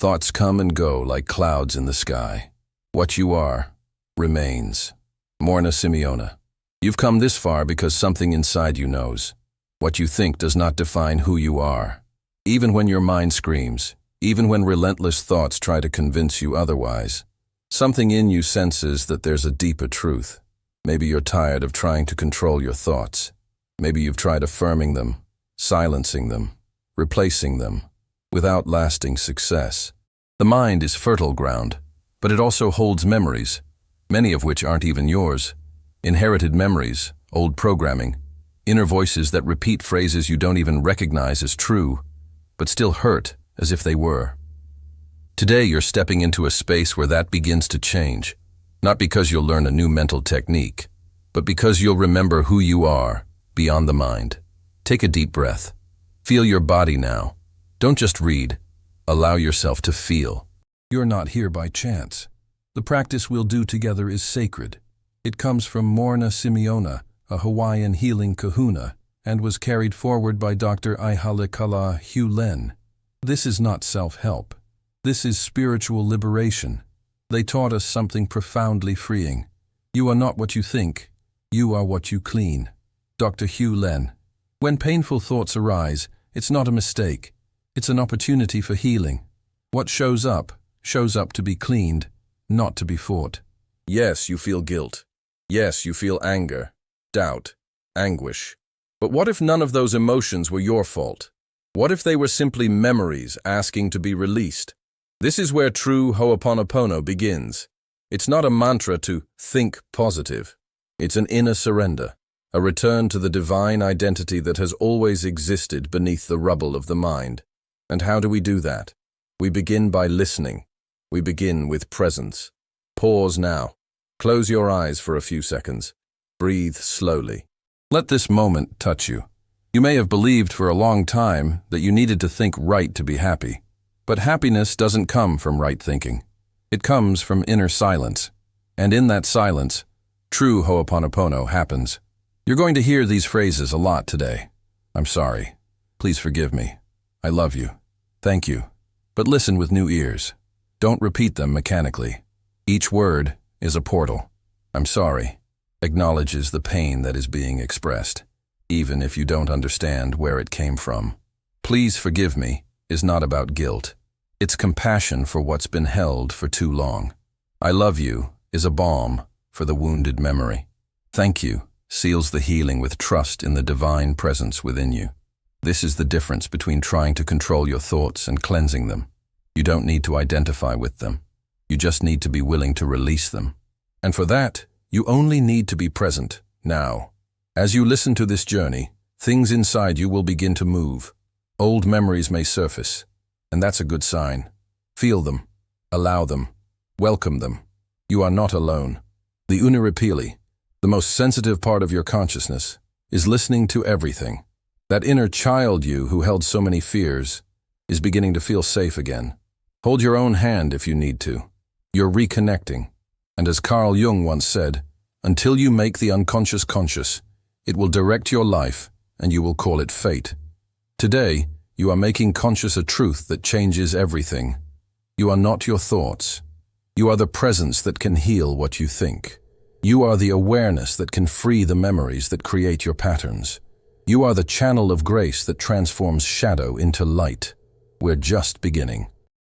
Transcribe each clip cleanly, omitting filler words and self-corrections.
Thoughts come and go like clouds in the sky. What you are remains. Morrnah Simeona. You've come this far because something inside you knows. What you think does not define who you are. Even when your mind screams, even when relentless thoughts try to convince you otherwise, something in you senses that there's a deeper truth. Maybe you're tired of trying to control your thoughts. Maybe you've tried affirming them, silencing them, replacing them, without lasting success. The mind is fertile ground, but it also holds memories, many of which aren't even yours. Inherited memories, old programming, inner voices that repeat phrases you don't even recognize as true, but still hurt as if they were. Today you're stepping into a space where that begins to change, not because you'll learn a new mental technique, but because you'll remember who you are beyond the mind. Take a deep breath. Feel your body now. Don't just read. Allow yourself to feel. You're not here by chance. The practice we'll do together is sacred. It comes from Morrnah Simeona, a Hawaiian healing kahuna, and was carried forward by Dr. Ihaleakalá Hew Len. This is not self-help. This is spiritual liberation. They taught us something profoundly freeing. You are not what you think. You are what you clean. Dr. Hew Len. When painful thoughts arise, it's not a mistake. It's an opportunity for healing. What shows up to be cleaned, not to be fought. Yes, you feel guilt. Yes, you feel anger, doubt, anguish. But what if none of those emotions were your fault? What if they were simply memories asking to be released? This is where true Ho'oponopono begins. It's not a mantra to think positive. It's an inner surrender, a return to the divine identity that has always existed beneath the rubble of the mind. And how do we do that? We begin by listening. We begin with presence. Pause now. Close your eyes for a few seconds. Breathe slowly. Let this moment touch you. You may have believed for a long time that you needed to think right to be happy. But happiness doesn't come from right thinking. It comes from inner silence. And in that silence, true Ho'oponopono happens. You're going to hear these phrases a lot today. I'm sorry. Please forgive me. I love you. Thank you. But listen with new ears. Don't repeat them mechanically. Each word is a portal. I'm sorry acknowledges the pain that is being expressed, even if you don't understand where it came from. Please forgive me is not about guilt. It's compassion for what's been held for too long. I love you is a balm for the wounded memory. Thank you seals the healing with trust in the divine presence within you. This is the difference between trying to control your thoughts and cleansing them. You don't need to identify with them. You just need to be willing to release them. And for that, you only need to be present, now. As you listen to this journey, things inside you will begin to move. Old memories may surface, and that's a good sign. Feel them, allow them, welcome them. You are not alone. The Unihipili, the most sensitive part of your consciousness, is listening to everything. That inner child you who held so many fears is beginning to feel safe again. Hold your own hand if you need to. You're reconnecting. And as Carl Jung once said, until you make the unconscious conscious, it will direct your life and you will call it fate. Today, you are making conscious a truth that changes everything. You are not your thoughts. You are the presence that can heal what you think. You are the awareness that can free the memories that create your patterns. You are the channel of grace that transforms shadow into light. We're just beginning.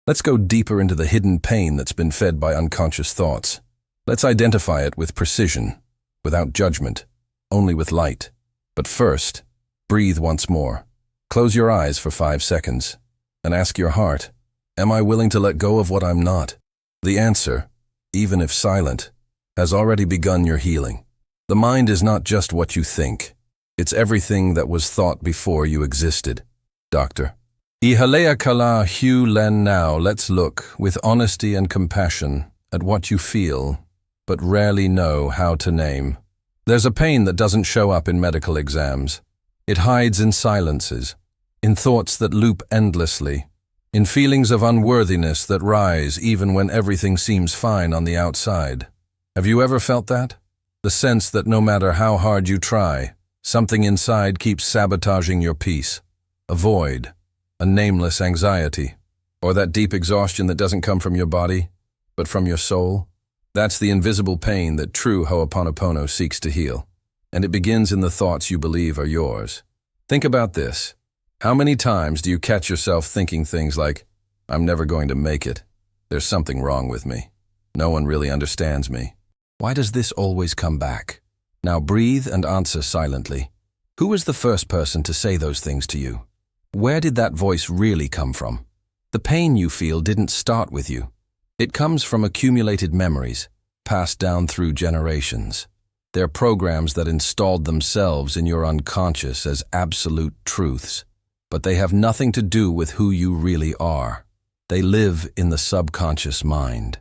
Let's go deeper into the hidden pain that's been fed by unconscious thoughts. Let's identify it with precision, without judgment, only with light. But first, breathe once more. Close your eyes for 5 seconds and ask your heart, am I willing to let go of what I'm not? The answer, even if silent, has already begun your healing. The mind is not just what you think. It's everything that was thought before you existed. Dr. Ihaleakalá Hew Len. Now let's look with honesty and compassion at what you feel, but rarely know how to name. There's a pain that doesn't show up in medical exams. It hides in silences, in thoughts that loop endlessly, in feelings of unworthiness that rise even when everything seems fine on the outside. Have you ever felt that? The sense that no matter how hard you try, something inside keeps sabotaging your peace. A void, a nameless anxiety. Or that deep exhaustion that doesn't come from your body, but from your soul? That's the invisible pain that true Ho'oponopono seeks to heal. And it begins in the thoughts you believe are yours. Think about this. How many times do you catch yourself thinking things like, I'm never going to make it. There's something wrong with me. No one really understands me. Why does this always come back? Now breathe and answer silently. Who was the first person to say those things to you? Where did that voice really come from? The pain you feel didn't start with you. It comes from accumulated memories, passed down through generations. They're programs that installed themselves in your unconscious as absolute truths, but they have nothing to do with who you really are. They live in the subconscious mind,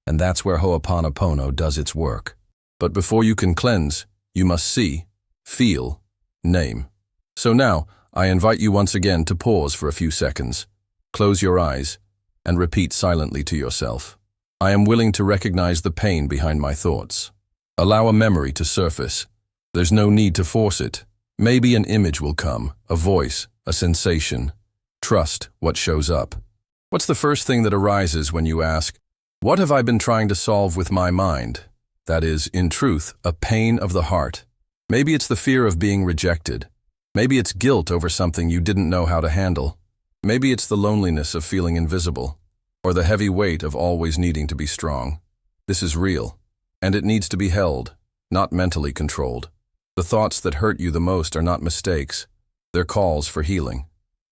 and that's where Ho'oponopono does its work. But before you can cleanse, you must see, feel, name. So now, I invite you once again to pause for a few seconds. Close your eyes and repeat silently to yourself. I am willing to recognize the pain behind my thoughts. Allow a memory to surface. There's no need to force it. Maybe an image will come, a voice, a sensation. Trust what shows up. What's the first thing that arises when you ask, what have I been trying to solve with my mind? That is, in truth, a pain of the heart. Maybe it's the fear of being rejected. Maybe it's guilt over something you didn't know how to handle. Maybe it's the loneliness of feeling invisible, or the heavy weight of always needing to be strong. This is real, and it needs to be held, not mentally controlled. The thoughts that hurt you the most are not mistakes. They're calls for healing.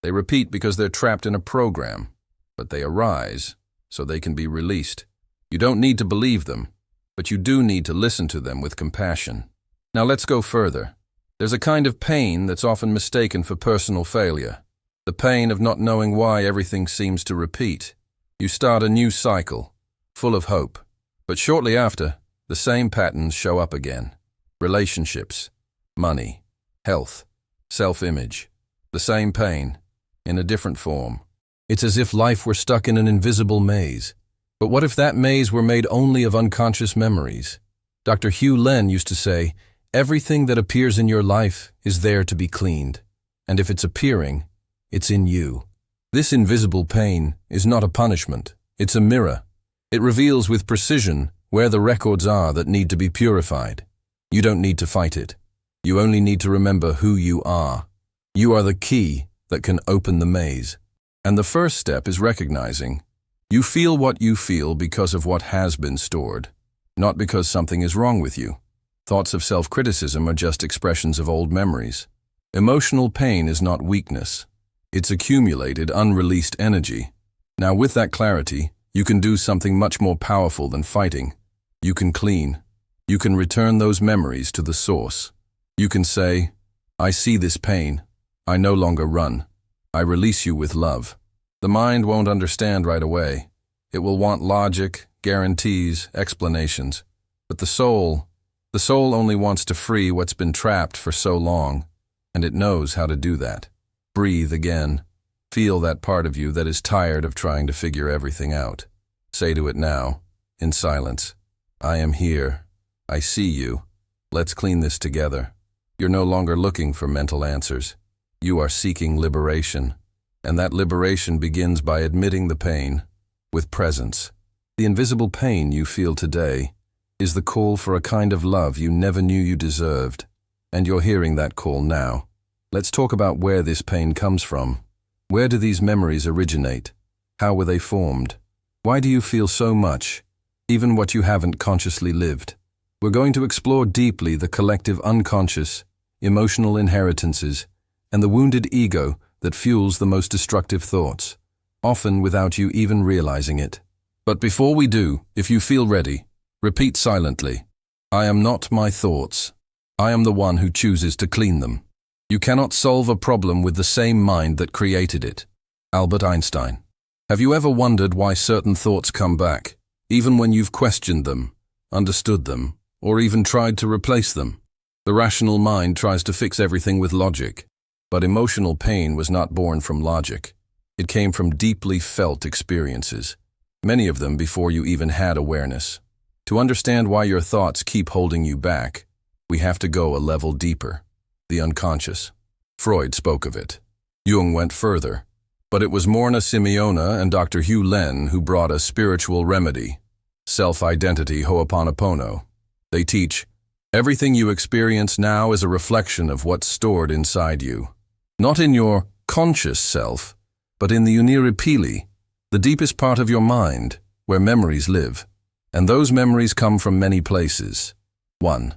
They repeat because they're trapped in a program, but they arise so they can be released. You don't need to believe them, but you do need to listen to them with compassion. Now let's go further. There's a kind of pain that's often mistaken for personal failure. The pain of not knowing why everything seems to repeat. You start a new cycle, full of hope. But shortly after, the same patterns show up again. Relationships, money, health, self-image. The same pain, in a different form. It's as if life were stuck in an invisible maze. But what if that maze were made only of unconscious memories? Dr. Hew Len used to say, everything that appears in your life is there to be cleaned. And if it's appearing, it's in you. This invisible pain is not a punishment. It's a mirror. It reveals with precision where the records are that need to be purified. You don't need to fight it. You only need to remember who you are. You are the key that can open the maze. And the first step is recognizing you feel what you feel because of what has been stored, not because something is wrong with you. Thoughts of self-criticism are just expressions of old memories. Emotional pain is not weakness. It's accumulated, unreleased energy. Now with that clarity, you can do something much more powerful than fighting. You can clean. You can return those memories to the source. You can say, I see this pain. I no longer run. I release you with love. The mind won't understand right away. It will want logic, guarantees, explanations. But the soul only wants to free what's been trapped for so long, and it knows how to do that. Breathe again. Feel that part of you that is tired of trying to figure everything out. Say to it now, in silence, I am here. I see you. Let's clean this together. You're no longer looking for mental answers. You are seeking liberation. And that liberation begins by admitting the pain with presence. The invisible pain you feel today is the call for a kind of love you never knew you deserved. And you're hearing that call now. Let's talk about where this pain comes from. Where do these memories originate? How were they formed? Why do you feel so much, even what you haven't consciously lived? We're going to explore deeply the collective unconscious, emotional inheritances, and the wounded ego that fuels the most destructive thoughts, often without you even realizing it. But before we do, if you feel ready, repeat silently, I am not my thoughts. I am the one who chooses to clean them. You cannot solve a problem with the same mind that created it. Albert Einstein. Have you ever wondered why certain thoughts come back, even when you've questioned them, understood them, or even tried to replace them? The rational mind tries to fix everything with logic, but emotional pain was not born from logic. It came from deeply felt experiences, many of them before you even had awareness. To understand why your thoughts keep holding you back, we have to go a level deeper. The unconscious. Freud spoke of it. Jung went further. But it was Morrnah Simeona and Dr. Hew Len who brought a spiritual remedy, self-identity Ho'oponopono. They teach, everything you experience now is a reflection of what's stored inside you. Not in your conscious self, but in the Unihipili, the deepest part of your mind, where memories live. And those memories come from many places. 1.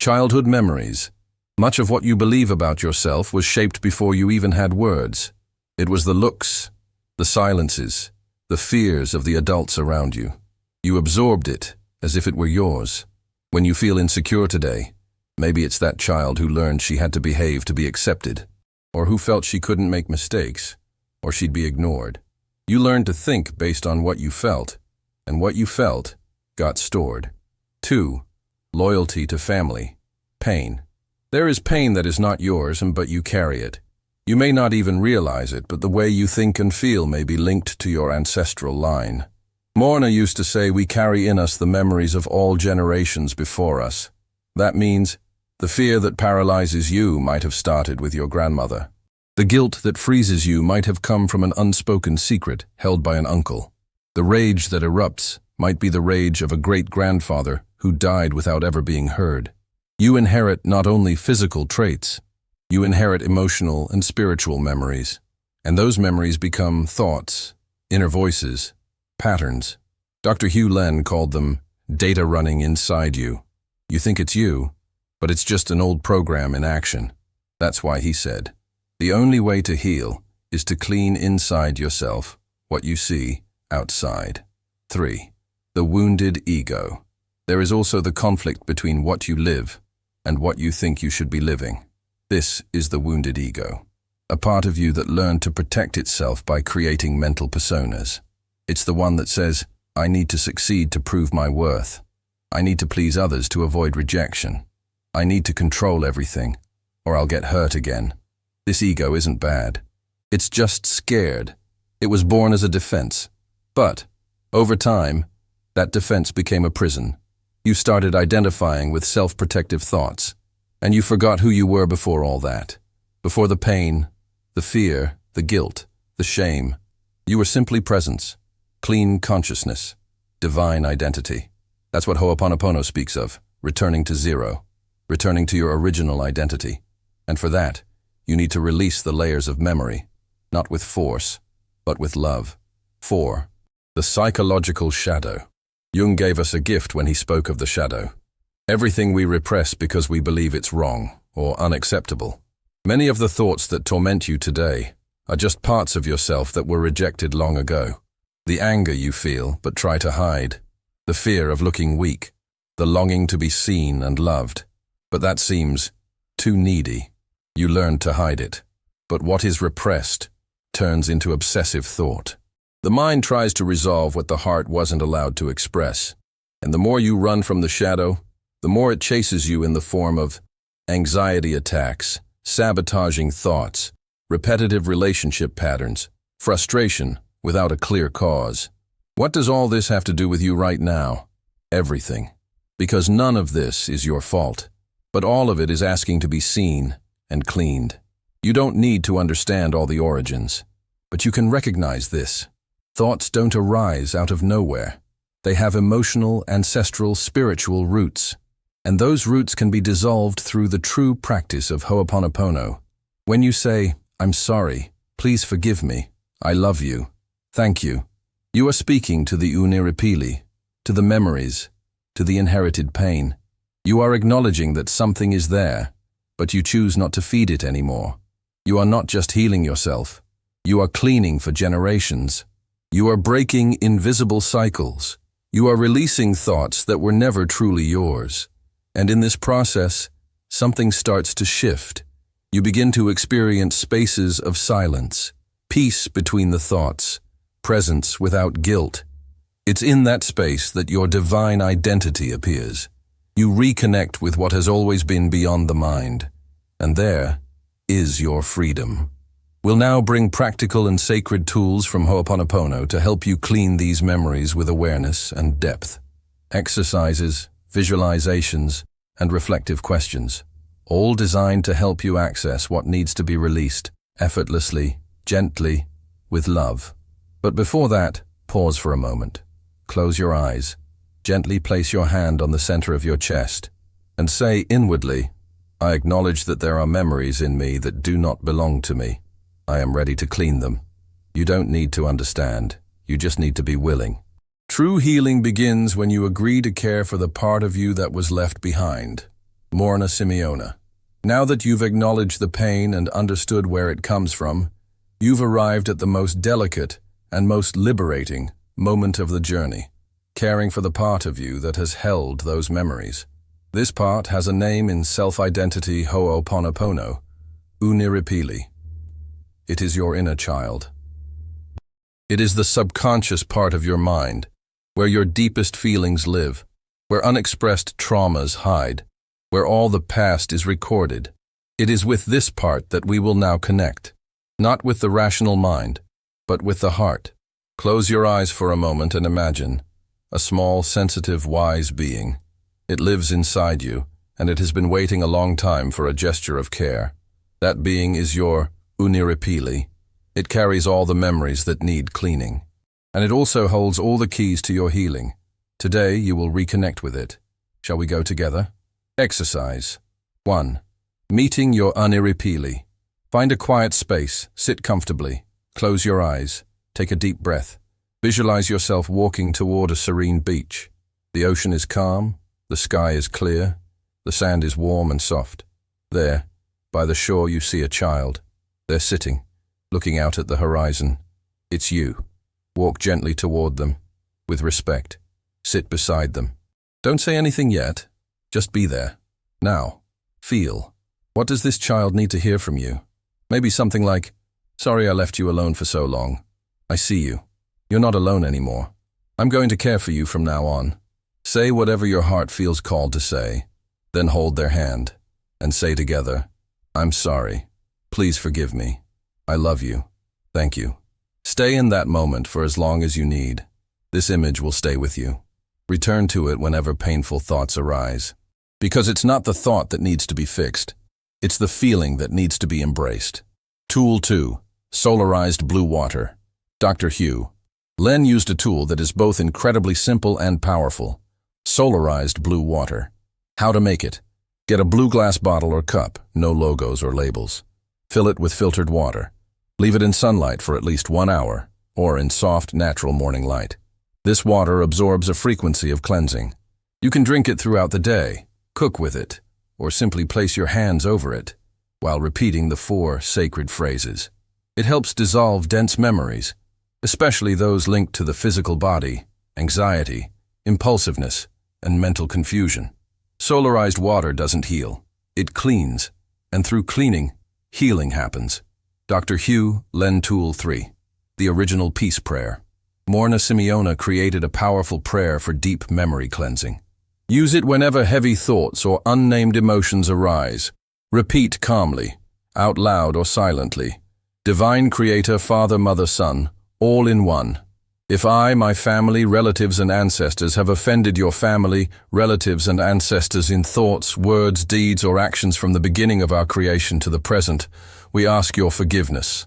Childhood memories. Much of what you believe about yourself was shaped before you even had words. It was the looks, the silences, the fears of the adults around you. You absorbed it as if it were yours. When you feel insecure today, maybe it's that child who learned she had to behave to be accepted, or who felt she couldn't make mistakes, or she'd be ignored. You learned to think based on what you felt, and what you felt got stored. 2. Loyalty to family. Pain. There is pain that is not yours, but you carry it. You may not even realize it, but the way you think and feel may be linked to your ancestral line. Morrnah used to say we carry in us the memories of all generations before us. That means the fear that paralyzes you might have started with your grandmother. The guilt that freezes you might have come from an unspoken secret held by an uncle. The rage that erupts might be the rage of a great-grandfather who died without ever being heard. You inherit not only physical traits, you inherit emotional and spiritual memories, and those memories become thoughts, inner voices, patterns. Dr. Hew Len called them data running inside you. You think it's you, but it's just an old program in action. That's why he said, the only way to heal is to clean inside yourself what you see outside. 3. The wounded ego. There is also the conflict between what you live and what you think you should be living. This is the wounded ego, a part of you that learned to protect itself by creating mental personas. It's the one that says, I need to succeed to prove my worth. I need to please others to avoid rejection. I need to control everything, or I'll get hurt again. This ego isn't bad. It's just scared. It was born as a defense. But, over time, that defense became a prison. You started identifying with self-protective thoughts, and you forgot who you were before all that. Before the pain, the fear, the guilt, the shame. You were simply presence, clean consciousness, divine identity. That's what Ho'oponopono speaks of, returning to zero, returning to your original identity. And for that, you need to release the layers of memory, not with force, but with love. 4. The psychological shadow. Jung gave us a gift when he spoke of the shadow. Everything we repress because we believe it's wrong or unacceptable. Many of the thoughts that torment you today are just parts of yourself that were rejected long ago. The anger you feel but try to hide, the fear of looking weak, the longing to be seen and loved. But that seems too needy. You learned to hide it. But what is repressed turns into obsessive thought. The mind tries to resolve what the heart wasn't allowed to express. And the more you run from the shadow, the more it chases you in the form of anxiety attacks, sabotaging thoughts, repetitive relationship patterns, frustration without a clear cause. What does all this have to do with you right now? Everything. Because none of this is your fault, but all of it is asking to be seen and cleaned. You don't need to understand all the origins, but you can recognize this. Thoughts don't arise out of nowhere. They have emotional, ancestral, spiritual roots. And those roots can be dissolved through the true practice of Ho'oponopono. When you say, I'm sorry, please forgive me, I love you, thank you, you are speaking to the Unihipili, to the memories, to the inherited pain. You are acknowledging that something is there, but you choose not to feed it anymore. You are not just healing yourself, you are cleaning for generations. You are breaking invisible cycles. You are releasing thoughts that were never truly yours. And in this process, something starts to shift. You begin to experience spaces of silence, peace between the thoughts, presence without guilt. It's in that space that your divine identity appears. You reconnect with what has always been beyond the mind. And there is your freedom. We'll now bring practical and sacred tools from Ho'oponopono to help you clean these memories with awareness and depth. Exercises, visualizations, and reflective questions, all designed to help you access what needs to be released effortlessly, gently, with love. But before that, pause for a moment. Close your eyes. Gently place your hand on the center of your chest and say inwardly, I acknowledge that there are memories in me that do not belong to me. I am ready to clean them. You don't need to understand. You just need to be willing. True healing begins when you agree to care for the part of you that was left behind. Morrnah Simeona. Now that you've acknowledged the pain and understood where it comes from, you've arrived at the most delicate and most liberating moment of the journey, caring for the part of you that has held those memories. This part has a name in self-identity Ho'oponopono, Unihipili. It is your inner child. It is the subconscious part of your mind, where your deepest feelings live, where unexpressed traumas hide, where all the past is recorded. It is with this part that we will now connect, not with the rational mind, but with the heart. Close your eyes for a moment and imagine a small, sensitive, wise being. It lives inside you, and it has been waiting a long time for a gesture of care. That being is your Unihipili. It carries all the memories that need cleaning. And it also holds all the keys to your healing. Today you will reconnect with it. Shall we go together? Exercise. 1. Meeting your Unihipili. Find a quiet space, sit comfortably, close your eyes, take a deep breath. Visualize yourself walking toward a serene beach. The ocean is calm, the sky is clear, the sand is warm and soft. There, by the shore, you see a child. They're sitting, looking out at the horizon. It's you. Walk gently toward them, with respect. Sit beside them. Don't say anything yet. Just be there. Now, feel. What does this child need to hear from you? Maybe something like, sorry I left you alone for so long. I see you. You're not alone anymore. I'm going to care for you from now on. Say whatever your heart feels called to say. Then hold their hand and say together, I'm sorry. Please forgive me. I love you. Thank you. Stay in that moment for as long as you need. This image will stay with you. Return to it whenever painful thoughts arise. Because it's not the thought that needs to be fixed. It's the feeling that needs to be embraced. Tool 2. Solarized blue water. Dr. Hew Len used a tool that is both incredibly simple and powerful. Solarized blue water. How to make it. Get a blue glass bottle or cup, no logos or labels. Fill it with filtered water. Leave it in sunlight for at least 1 hour, or in soft, natural morning light. This water absorbs a frequency of cleansing. You can drink it throughout the day, cook with it, or simply place your hands over it, while repeating the 4 sacred phrases. It helps dissolve dense memories, especially those linked to the physical body, anxiety, impulsiveness, and mental confusion. Solarized water doesn't heal. It cleans, and through cleaning, healing happens. Dr. Hew Len Tool 3. The Original Peace Prayer. Morrnah Simeona created a powerful prayer for deep memory cleansing. Use it whenever heavy thoughts or unnamed emotions arise. Repeat calmly, out loud or silently. Divine Creator, Father, Mother, Son, all in one. If I, my family, relatives, and ancestors have offended your family, relatives, and ancestors in thoughts, words, deeds, or actions from the beginning of our creation to the present, we ask your forgiveness.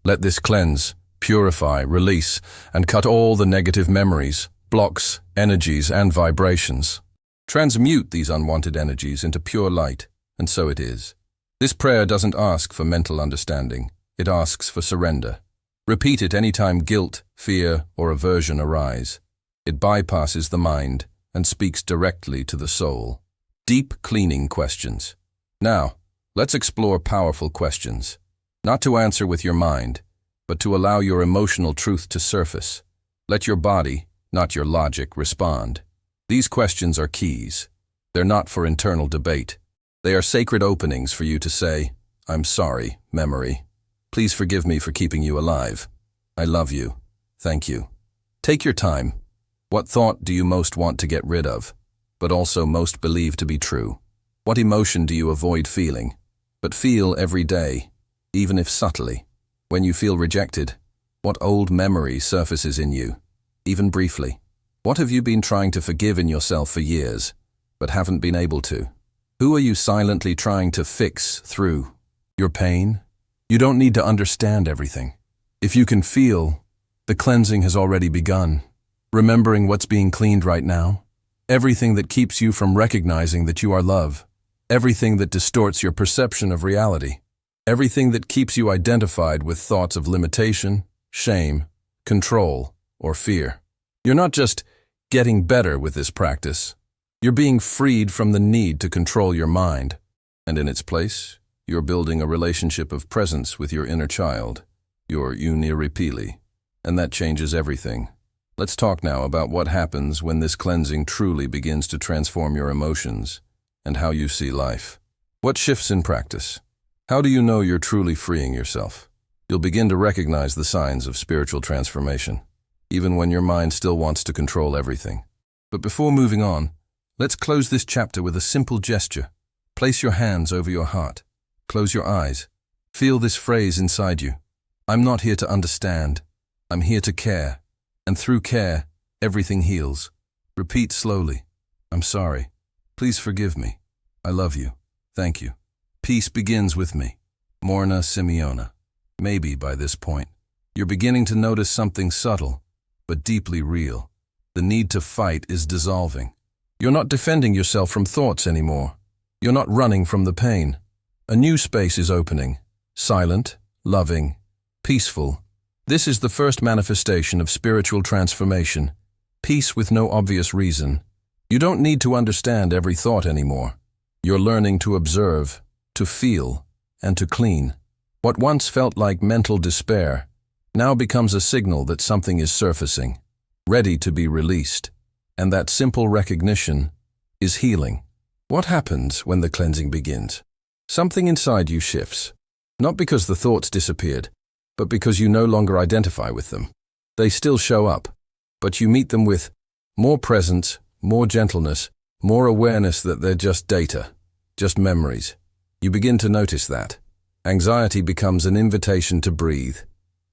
Let this cleanse, purify, release, and cut all the negative memories, blocks, energies, and vibrations. Transmute these unwanted energies into pure light, and so it is. This prayer doesn't ask for mental understanding. It asks for surrender. Repeat it anytime guilt, fear, or aversion arise. It bypasses the mind and speaks directly to the soul. Deep cleaning questions. Now, let's explore powerful questions. Not to answer with your mind, but to allow your emotional truth to surface. Let your body, not your logic, respond. These questions are keys. They're not for internal debate. They are sacred openings for you to say, I'm sorry, memory. Please forgive me for keeping you alive. I love you. Thank you. Take your time. What thought do you most want to get rid of, but also most believe to be true? What emotion do you avoid feeling, but feel every day, even if subtly? When you feel rejected, what old memory surfaces in you, even briefly? What have you been trying to forgive in yourself for years, but haven't been able to? Who are you silently trying to fix through your pain? You don't need to understand everything. If you can feel, the cleansing has already begun. Remembering what's being cleaned right now, everything that keeps you from recognizing that you are love, everything that distorts your perception of reality, everything that keeps you identified with thoughts of limitation, shame, control, or fear. You're not just getting better with this practice. You're being freed from the need to control your mind, and in its place, you're building a relationship of presence with your inner child, your Unihipili, and that changes everything. Let's talk now about what happens when this cleansing truly begins to transform your emotions and how you see life. What shifts in practice? How do you know you're truly freeing yourself? You'll begin to recognize the signs of spiritual transformation, even when your mind still wants to control everything. But before moving on, let's close this chapter with a simple gesture. Place your hands over your heart. Close your eyes. Feel this phrase inside you. I'm not here to understand. I'm here to care. And through care, everything heals. Repeat slowly. I'm sorry. Please forgive me. I love you. Thank you. Peace begins with me. Morrnah Simeona. Maybe by this point, you're beginning to notice something subtle, but deeply real. The need to fight is dissolving. You're not defending yourself from thoughts anymore. You're not running from the pain. A new space is opening. Silent, loving, peaceful. This is the first manifestation of spiritual transformation. Peace with no obvious reason. You don't need to understand every thought anymore. You're learning to observe, to feel, and to clean. What once felt like mental despair now becomes a signal that something is surfacing, ready to be released. And that simple recognition is healing. What happens when the cleansing begins? Something inside you shifts, not because the thoughts disappeared, but because you no longer identify with them. They still show up, but you meet them with more presence, more gentleness, more awareness that they're just data, just memories. You begin to notice that. Anxiety becomes an invitation to breathe.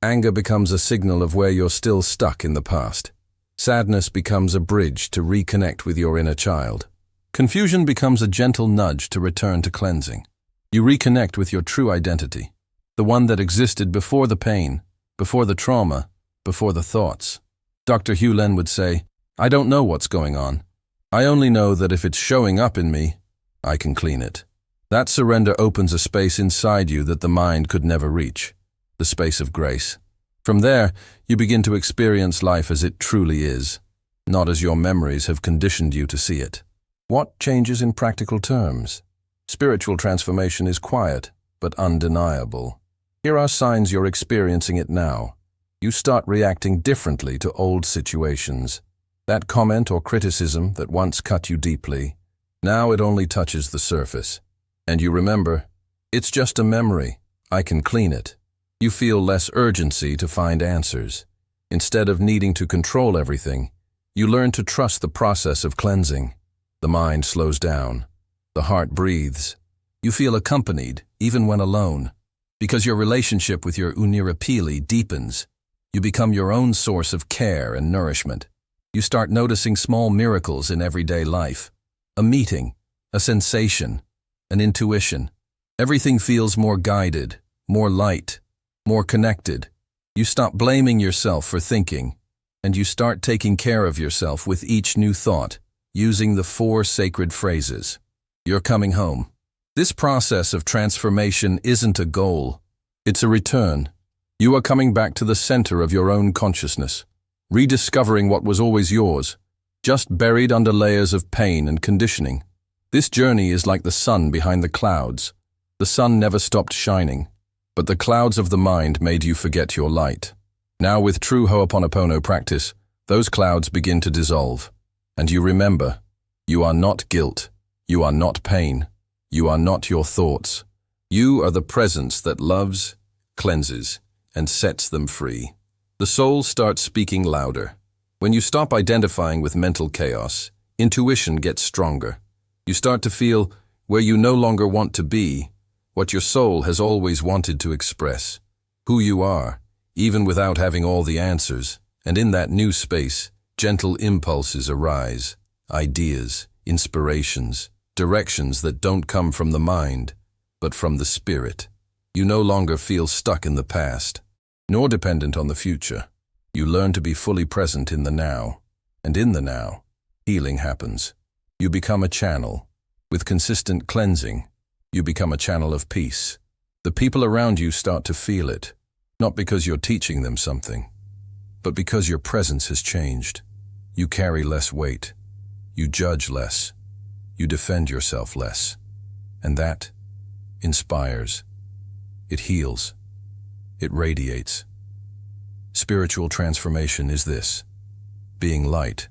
Anger becomes a signal of where you're still stuck in the past. Sadness becomes a bridge to reconnect with your inner child. Confusion becomes a gentle nudge to return to cleansing. You reconnect with your true identity, the one that existed before the pain, before the trauma, before the thoughts. Dr. Hew Len would say, I don't know what's going on. I only know that if it's showing up in me, I can clean it. That surrender opens a space inside you that the mind could never reach, the space of grace. From there, you begin to experience life as it truly is, not as your memories have conditioned you to see it. What changes in practical terms? Spiritual transformation is quiet, but undeniable. Here are signs you're experiencing it now. You start reacting differently to old situations. That comment or criticism that once cut you deeply, now it only touches the surface. And you remember, it's just a memory. I can clean it. You feel less urgency to find answers. Instead of needing to control everything, you learn to trust the process of cleansing. The mind slows down. The heart breathes. You feel accompanied, even when alone. Because your relationship with your Unihipili deepens, you become your own source of care and nourishment. You start noticing small miracles in everyday life. A meeting, a sensation, an intuition. Everything feels more guided, more light, more connected. You stop blaming yourself for thinking, and you start taking care of yourself with each new thought, using the 4 sacred phrases. You're coming home. This process of transformation isn't a goal. It's a return. You are coming back to the center of your own consciousness, rediscovering what was always yours, just buried under layers of pain and conditioning. This journey is like the sun behind the clouds. The sun never stopped shining, but the clouds of the mind made you forget your light. Now with true Ho'oponopono practice, those clouds begin to dissolve. And you remember, you are not guilt, you are not pain, you are not your thoughts. You are the presence that loves, cleanses, and sets them free. The soul starts speaking louder. When you stop identifying with mental chaos, intuition gets stronger. You start to feel where you no longer want to be, what your soul has always wanted to express, who you are, even without having all the answers. And in that new space, gentle impulses arise, ideas, inspirations, directions that don't come from the mind, but from the spirit. You no longer feel stuck in the past. nor dependent on the future. You learn to be fully present in the now, and in the now, healing happens. You become a channel. With consistent cleansing, you become a channel of peace. The people around you start to feel it, not because you're teaching them something, but because your presence has changed. You carry less weight. You judge less. You defend yourself less. And that inspires. It heals. It radiates. Spiritual transformation is this: being light,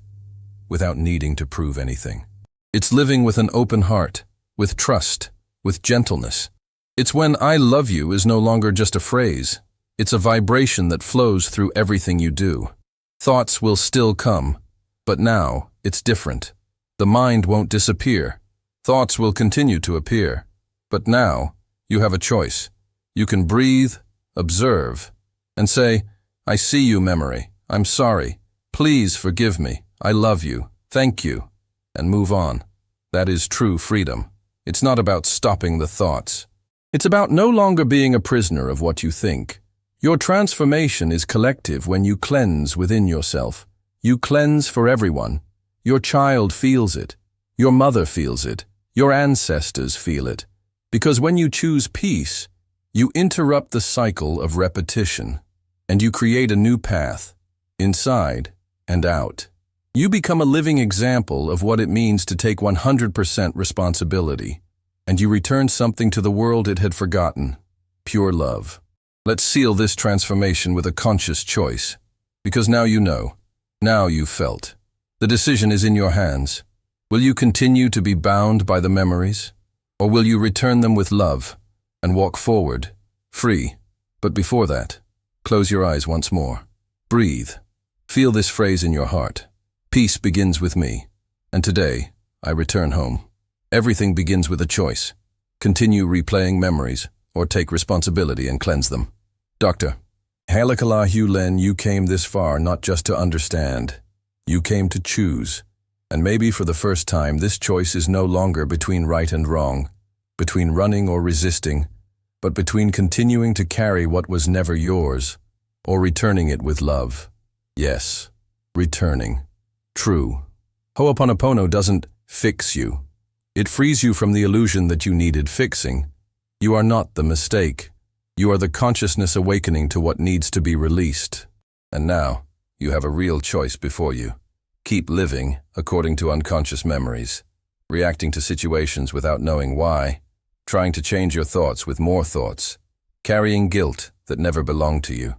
without needing to prove anything. It's living with an open heart, with trust, with gentleness. It's when "I love you" is no longer just a phrase. It's a vibration that flows through everything you do. Thoughts will still come, but now it's different. The mind won't disappear. Thoughts will continue to appear. But now you have a choice. You can breathe, observe, and say, "I see you, memory. I'm sorry. Please forgive me. I love you. Thank you," and move on. That is true freedom. It's not about stopping the thoughts. It's about no longer being a prisoner of what you think. Your transformation is collective when you cleanse within yourself. You cleanse for everyone. Your child feels it. Your mother feels it. Your ancestors feel it. Because when you choose peace, you interrupt the cycle of repetition, and you create a new path, inside and out. You become a living example of what it means to take 100% responsibility, and you return something to the world it had forgotten: pure love. Let's seal this transformation with a conscious choice, because now you know. Now you've felt. The decision is in your hands. Will you continue to be bound by the memories, or will you return them with love and walk forward, free? But before that, close your eyes once more. Breathe. Feel this phrase in your heart. Peace begins with me, and today I return home. Everything begins with a choice. Continue replaying memories, or take responsibility and cleanse them. Dr. Ihaleakalá Hew Len, you came this far not just to understand. You came to choose. And maybe for the first time, this choice is no longer between right and wrong, between running or resisting, but between continuing to carry what was never yours, or returning it with love. Yes, returning. True. Ho'oponopono doesn't fix you. It frees you from the illusion that you needed fixing. You are not the mistake. You are the consciousness awakening to what needs to be released. And now, you have a real choice before you. Keep living according to unconscious memories, reacting to situations without knowing why, trying to change your thoughts with more thoughts, carrying guilt that never belonged to you,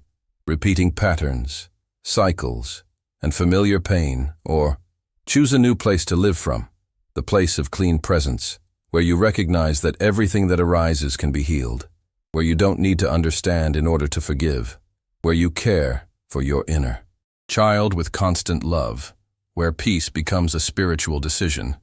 repeating patterns, cycles, and familiar pain, or choose a new place to live from, the place of clean presence, where you recognize that everything that arises can be healed, where you don't need to understand in order to forgive, where you care for your inner child with constant love, where peace becomes a spiritual decision,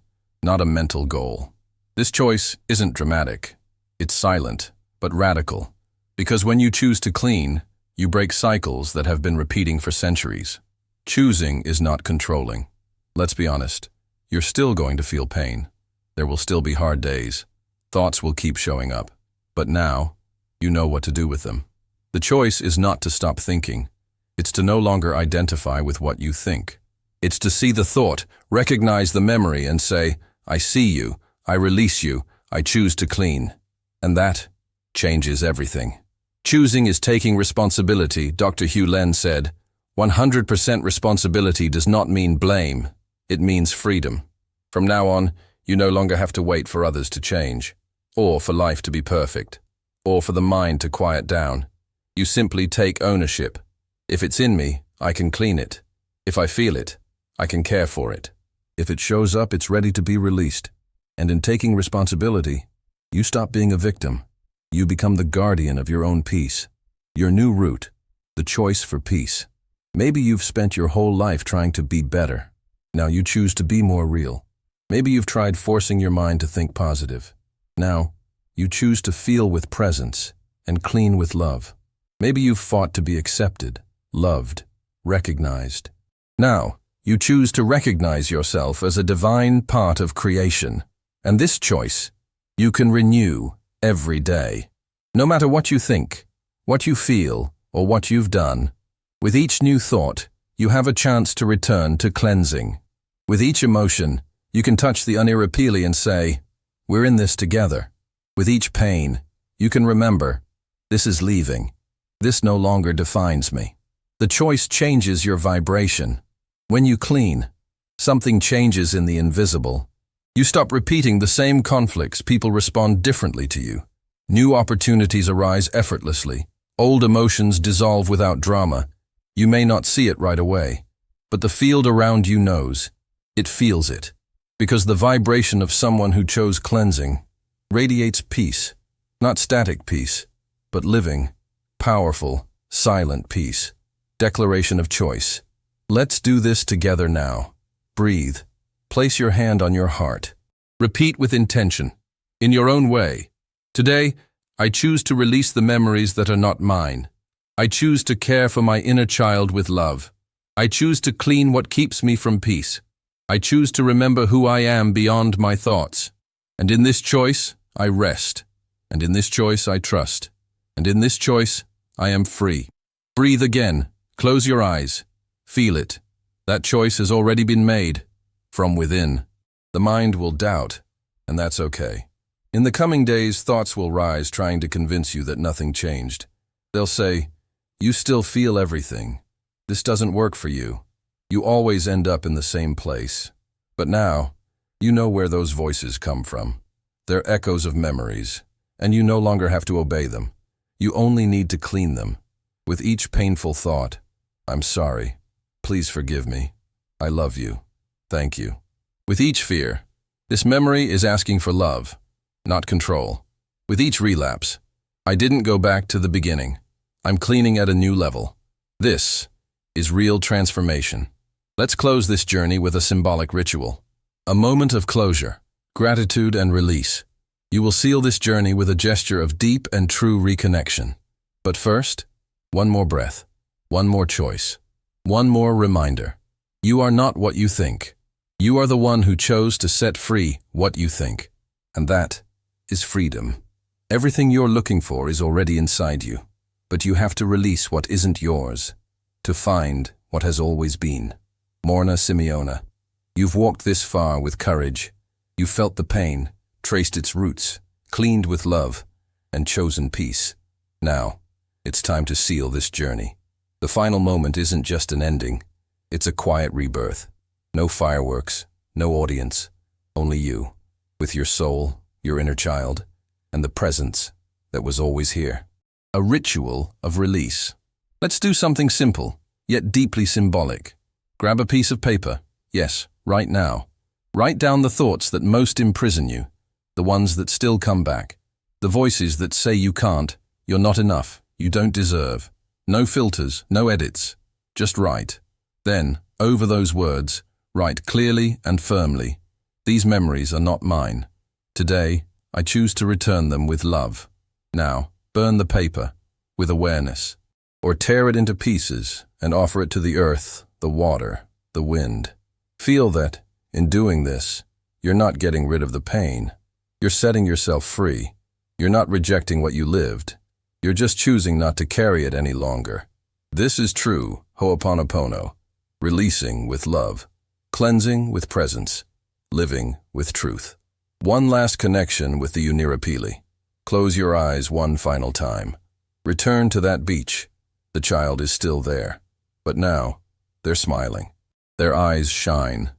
not a mental goal. This choice isn't dramatic. It's silent, but radical, because when you choose to clean, you break cycles that have been repeating for centuries. Choosing is not controlling. Let's be honest, you're still going to feel pain. There will still be hard days. Thoughts will keep showing up. But now, you know what to do with them. The choice is not to stop thinking. It's to no longer identify with what you think. It's to see the thought, recognize the memory, and say, "I see you, I release you, I choose to clean." And that changes everything. Choosing is taking responsibility, Dr. Hew Len said. 100% responsibility does not mean blame. It means freedom. From now on, you no longer have to wait for others to change, or for life to be perfect, or for the mind to quiet down. You simply take ownership. If it's in me, I can clean it. If I feel it, I can care for it. If it shows up, it's ready to be released. And in taking responsibility, you stop being a victim. You become the guardian of your own peace. Your new route, the choice for peace. Maybe you've spent your whole life trying to be better. Now you choose to be more real. Maybe you've tried forcing your mind to think positive. Now, you choose to feel with presence and clean with love. Maybe you've fought to be accepted, loved, recognized. Now, you choose to recognize yourself as a divine part of creation. And this choice, you can renew every day. No matter what you think, what you feel, or what you've done. With each new thought, you have a chance to return to cleansing. With each emotion, you can touch the Unihipili and say, "We're in this together." With each pain, you can remember, "This is leaving. This no longer defines me." The choice changes your vibration. When you clean, something changes in the invisible. You stop repeating the same conflicts. People respond differently to you. New opportunities arise effortlessly. Old emotions dissolve without drama. You may not see it right away, but the field around you knows. It feels it. Because the vibration of someone who chose cleansing radiates peace, not static peace, but living, powerful, silent peace. Declaration of choice. Let's do this together now. Breathe. Place your hand on your heart. Repeat with intention, in your own way. Today, I choose to release the memories that are not mine. I choose to care for my inner child with love. I choose to clean what keeps me from peace. I choose to remember who I am beyond my thoughts. And in this choice, I rest. And in this choice, I trust. And in this choice, I am free. Breathe again. Close your eyes. Feel it. That choice has already been made. From within. The mind will doubt, and that's okay. In the coming days, thoughts will rise trying to convince you that nothing changed. They'll say, "You still feel everything. This doesn't work for you. You always end up in the same place." But now, you know where those voices come from. They're echoes of memories, and you no longer have to obey them. You only need to clean them. With each painful thought, "I'm sorry. Please forgive me. I love you. Thank you." With each fear, this memory is asking for love, not control. With each relapse, "I didn't go back to the beginning. I'm cleaning at a new level." This is real transformation. Let's close this journey with a symbolic ritual. A moment of closure, gratitude and release. You will seal this journey with a gesture of deep and true reconnection. But first, one more breath, one more choice, one more reminder. You are not what you think. You are the one who chose to set free what you think. And that is freedom. Everything you're looking for is already inside you, but you have to release what isn't yours, to find what has always been. Morrnah Simeona, you've walked this far with courage. You've felt the pain, traced its roots, cleaned with love, and chosen peace. Now, it's time to seal this journey. The final moment isn't just an ending. It's a quiet rebirth. No fireworks, no audience, only you, with your soul, your inner child, and the presence that was always here. A ritual of release. Let's do something simple, yet deeply symbolic. Grab a piece of paper. Yes, right now. Write down the thoughts that most imprison you, the ones that still come back, the voices that say you can't, you're not enough, you don't deserve. No filters, no edits, just write. Then, over those words, write clearly and firmly. These memories are not mine. Today, I choose to return them with love. Now, burn the paper with awareness, or tear it into pieces and offer it to the earth, the water, the wind. Feel that, in doing this, you're not getting rid of the pain. You're setting yourself free. You're not rejecting what you lived. You're just choosing not to carry it any longer. This is true Ho'oponopono, releasing with love, cleansing with presence, living with truth. One last connection with the Unihipili. Close your eyes one final time. Return to that beach. The child is still there. But now, they're smiling. Their eyes shine.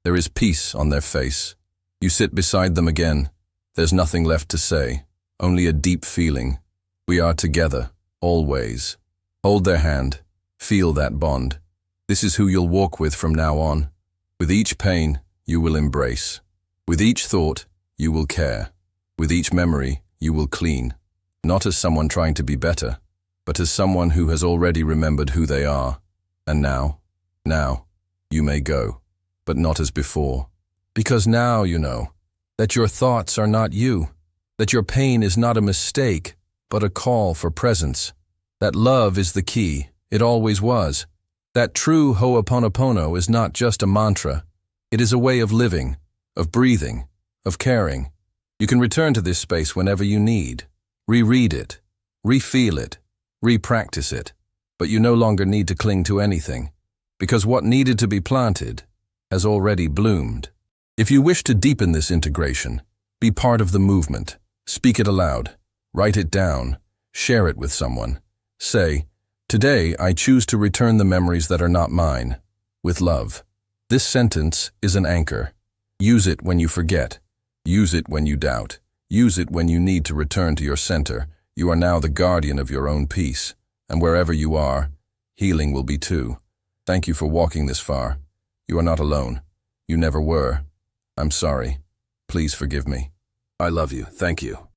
There is peace on their face. You sit beside them again. There's nothing left to say, only a deep feeling. We are together, always. Hold their hand. Feel that bond. This is who you'll walk with from now on. With each pain, you will embrace. With each thought, you will care. With each memory, you will clean. Not as someone trying to be better, but as someone who has already remembered who they are. And now, you may go, but not as before. Because now you know that your thoughts are not you, that your pain is not a mistake, but a call for presence. That love is the key, it always was. That true Ho'oponopono is not just a mantra, it is a way of living, of breathing, of caring. You can return to this space whenever you need. Reread it, re-feel it, re-practice it. but you no longer need to cling to anything, because what needed to be planted has already bloomed. If you wish to deepen this integration, be part of the movement. Speak it aloud, write it down, share it with someone. Say, "Today I choose to return the memories that are not mine, with love." This sentence is an anchor. Use it when you forget. Use it when you doubt. Use it when you need to return to your center. You are now the guardian of your own peace, and wherever you are, healing will be too. Thank you for walking this far. You are not alone. You never were. I'm sorry. Please forgive me. I love you. Thank you.